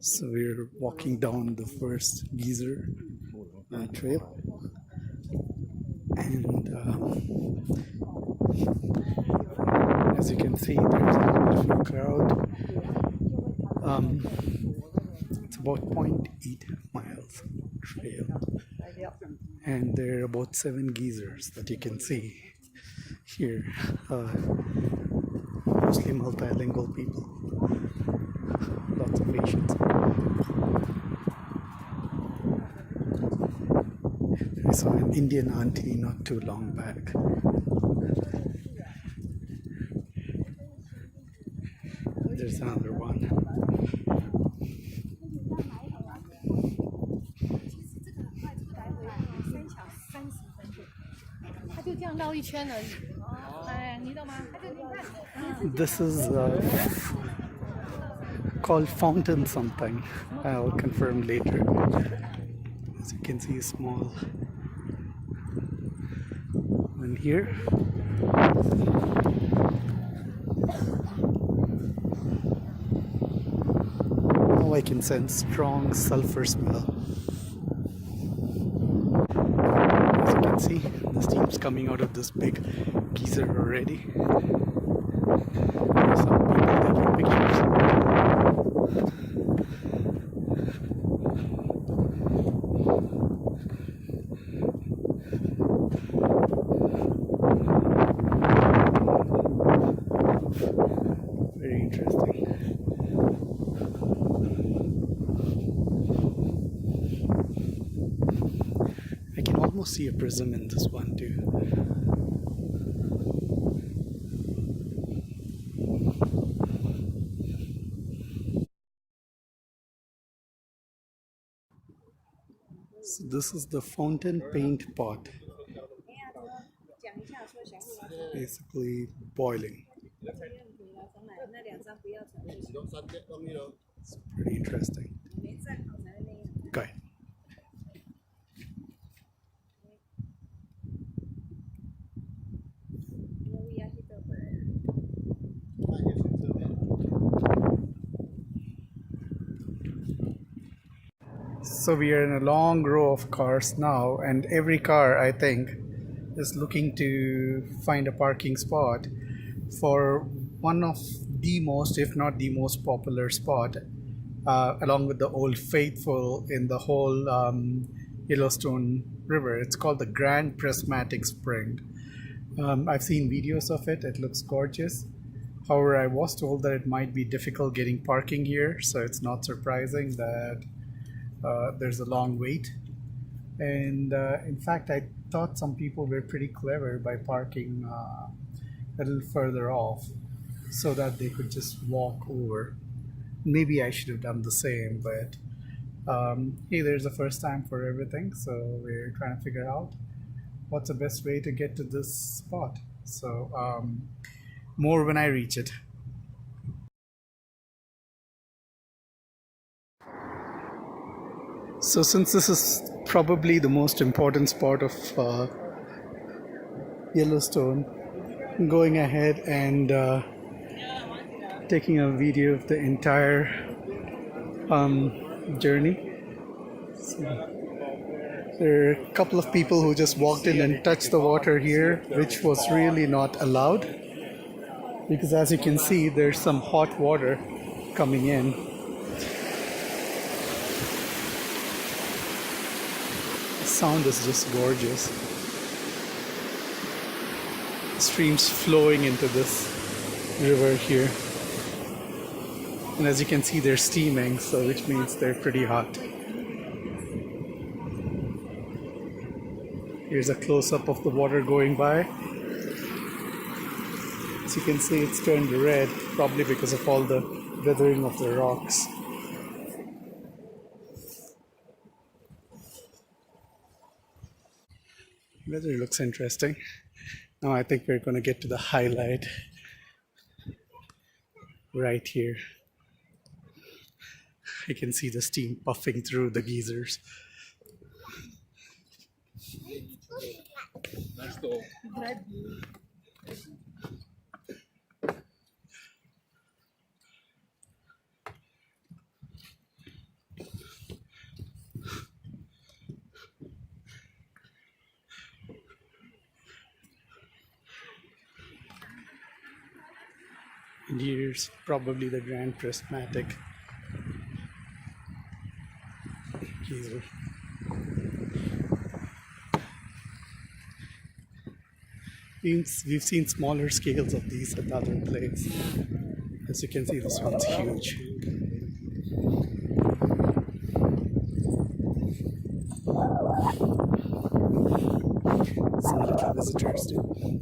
So we're walking down the first geyser trail, and as you can see, there's a lot of a crowd. It's about 0.8 miles trail, and there are about 7 geysers that you can see here. Mostly multilingual people, lots of Asians. I saw an Indian auntie not too long back. There's another one. This is called fountain something. I'll confirm later. As you can see, small one here. Now I can sense strong sulfur smell. As you can see, the steam's coming out of this big geyser already. There's some people taking pictures. Very interesting. I can almost see a prism in this one too. So this is the fountain paint pot. It's basically boiling. It's pretty interesting. Go ahead. So we are in a long row of cars now, and every car, I think, is looking to find a parking spot for one of the most, if not the most popular spot, along with the Old Faithful in the whole Yellowstone River. It's called the Grand Prismatic Spring. I've seen videos of it. It looks gorgeous. However, I was told that it might be difficult getting parking here, so it's not surprising that there's a long wait. And in fact, I thought some people were pretty clever by parking a little further off so that they could just walk over. Maybe I should have done the same, but hey, there's a first time for everything, so we're trying to figure out what's the best way to get to this spot. So more when I reach it. So since this is probably the most important spot of Yellowstone, I'm going ahead and taking a video of the entire journey. So there are a couple of people who just walked in and touched the water here, which was really not allowed, because as you can see, there's some hot water coming in. The sound is just gorgeous. Streams flowing into this river here. And as you can see, they're steaming, so which means they're pretty hot. Here's a close-up of the water going by. As you can see, it's turned red, probably because of all the weathering of the rocks. Weather looks interesting. Now I think we're going to get to the highlight right here. I can see the steam puffing through the geysers. And here's probably the Grand Prismatic geyser. We've seen smaller scales of these at other places. As you can see, this one's huge. Some little visitors too.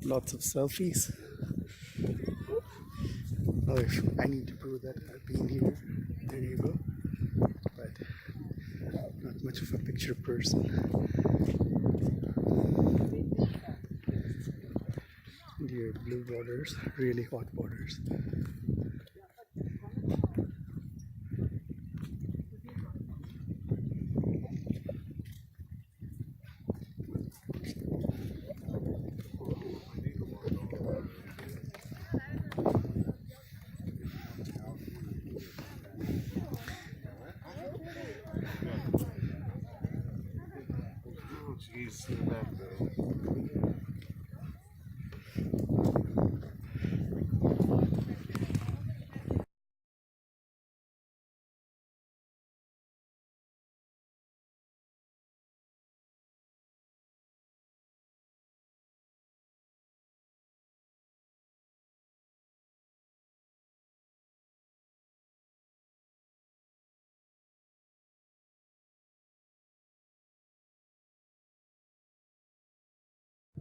Lots of selfies. Oh, if I need to prove that I've been here, there you go. But not much of a picture person. And here, blue waters, really hot waters.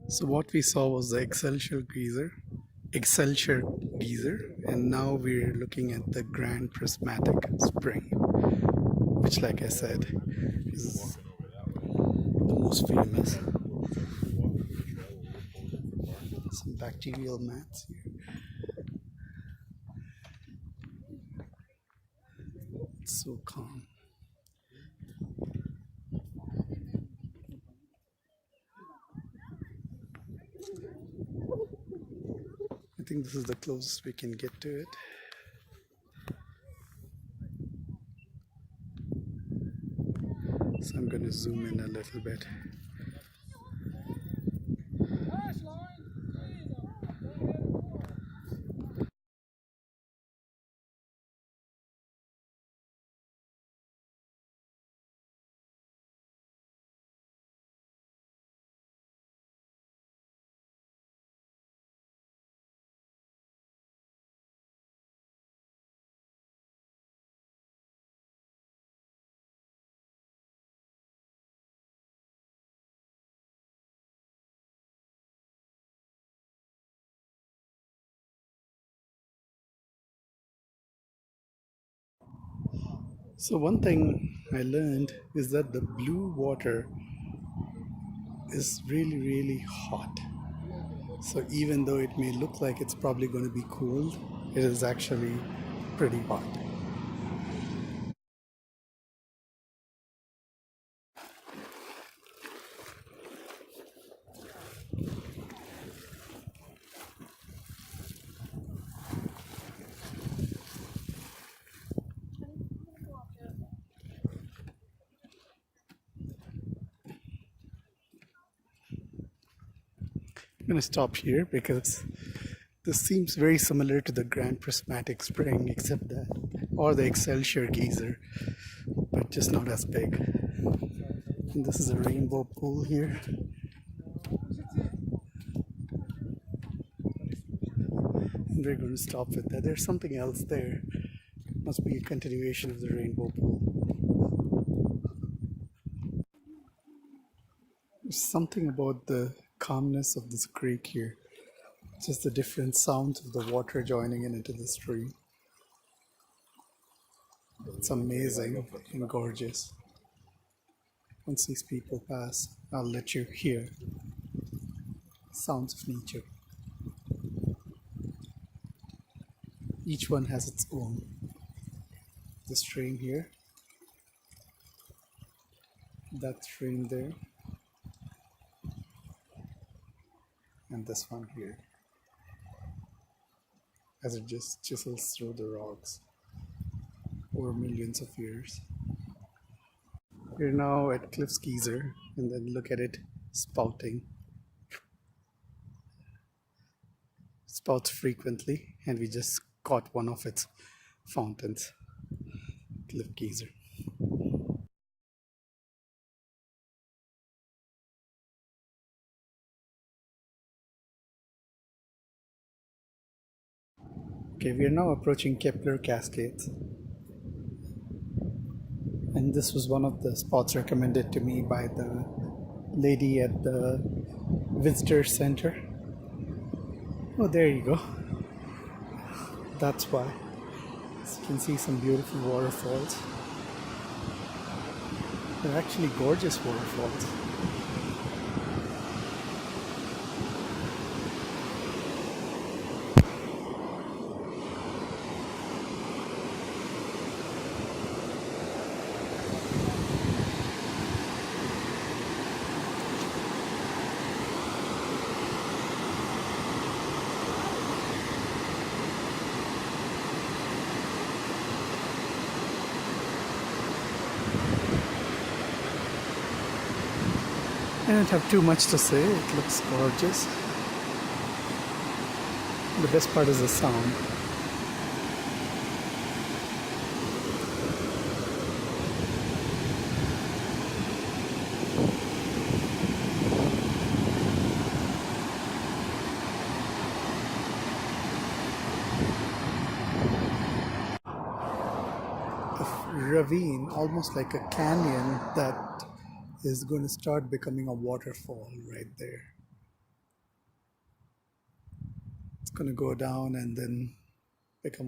So what we saw was the Excelsior geyser, and now we're looking at the Grand Prismatic Spring, which, like I said, is the most famous. Some bacterial mats here. It's so calm. I think this is the closest we can get to it. So I'm going to zoom in a little bit. So one thing I learned is that the blue water is really, really hot. So even though it may look like it's probably going to be cooled, it is actually pretty hot. I'm going to stop here because this seems very similar to the Grand Prismatic Spring, except that, or the Excelsior geyser, but just not as big. And this is a rainbow pool here. And we're going to stop with that. There's something else there. Must be a continuation of the rainbow pool. There's something about the calmness of this creek here Just the different sounds of the water joining in into the stream. It's amazing and gorgeous. Once these people pass, I'll let you hear sounds of nature. Each one has its own. The stream here, that stream there, and this one here, as it just chisels through the rocks over millions of years. We're now at Cliff's Geyser, and then look at it spouting. Spouts frequently, and we just caught one of its fountains, Cliff Geyser. Okay, we are now approaching Kepler Cascades, and this was one of the spots recommended to me by the lady at the visitor center. Oh, there you go. That's why. So you can see some beautiful waterfalls. They're actually gorgeous waterfalls. I don't have too much to say, it looks gorgeous. The best part is the sound. A ravine, almost like a canyon that is going to start becoming a waterfall right there. It's going to go down and then become